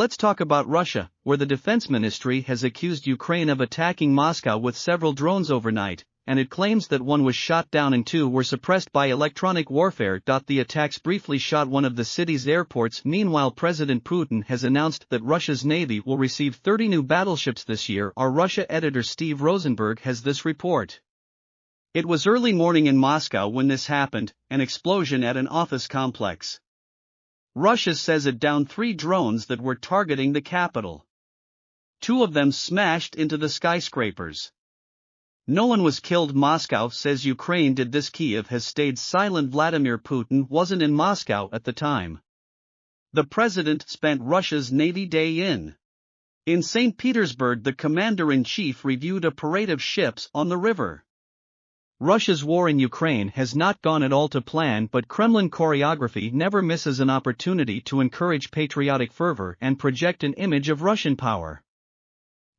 Let's talk about Russia, where the defense ministry has accused Ukraine of attacking Moscow with several drones overnight, and it claims that one was shot down and two were suppressed by electronic warfare. The attacks briefly shot one of the city's airports. Meanwhile, President Putin has announced that Russia's navy will receive 30 new battleships this year. Our Russia editor Steve Rosenberg has this report. It was early morning in Moscow when this happened, an explosion at an office complex. Russia says it downed 3 drones that were targeting the capital. 2 of them smashed into the skyscrapers. No one was killed. Moscow says Ukraine did this. Kyiv has stayed silent. Vladimir Putin wasn't in Moscow at the time. The president spent Russia's Navy Day in St. Petersburgh. The commander-in-chief reviewed a parade of ships on the river. Russia's war in Ukraine has not gone at all to plan, but Kremlin choreography never misses an opportunity to encourage patriotic fervor and project an image of Russian power.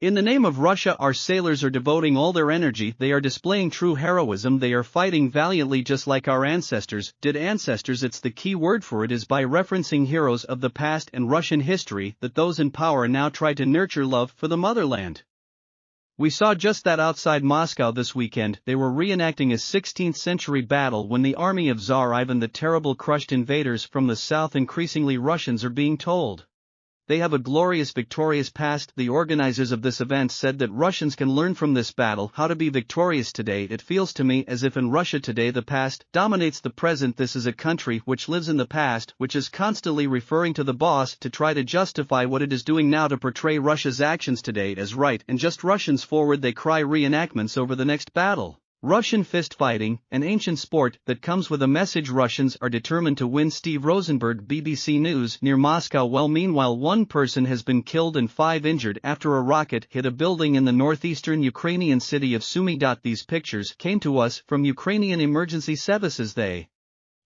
In the name of Russia, our sailors are devoting all their energy. They are displaying true heroism. They are fighting valiantly just like our ancestors did. Ancestors, it's the key word for it, is by referencing heroes of the past and Russian history that those in power now try to nurture love for the motherland. We saw just that outside Moscow this weekend. They were reenacting a 16th-century battle when the army of Tsar Ivan the Terrible crushed invaders from the south. Increasingly, Russians are being told they have a glorious, victorious past. The organizers of this event said that Russians can learn from this battle how to be victorious today. It feels to me as if in Russia today the past dominates the present. This is a country which lives in the past, which is constantly referring to the boss to try to justify what it is doing now, to portray Russia's actions today as right and just. Russians forward, they cry reenactments over the next battle. Russian fist-fighting, an ancient sport that comes with a message. Russians are determined to win. Steve Rosenberg, BBC News. Near Moscow. Meanwhile, 1 person has been killed and 5 injured after a rocket hit a building in the northeastern Ukrainian city of Sumy. These pictures came to us from Ukrainian emergency services. They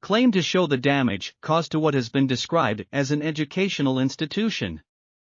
claim to show the damage caused to what has been described as an educational institution.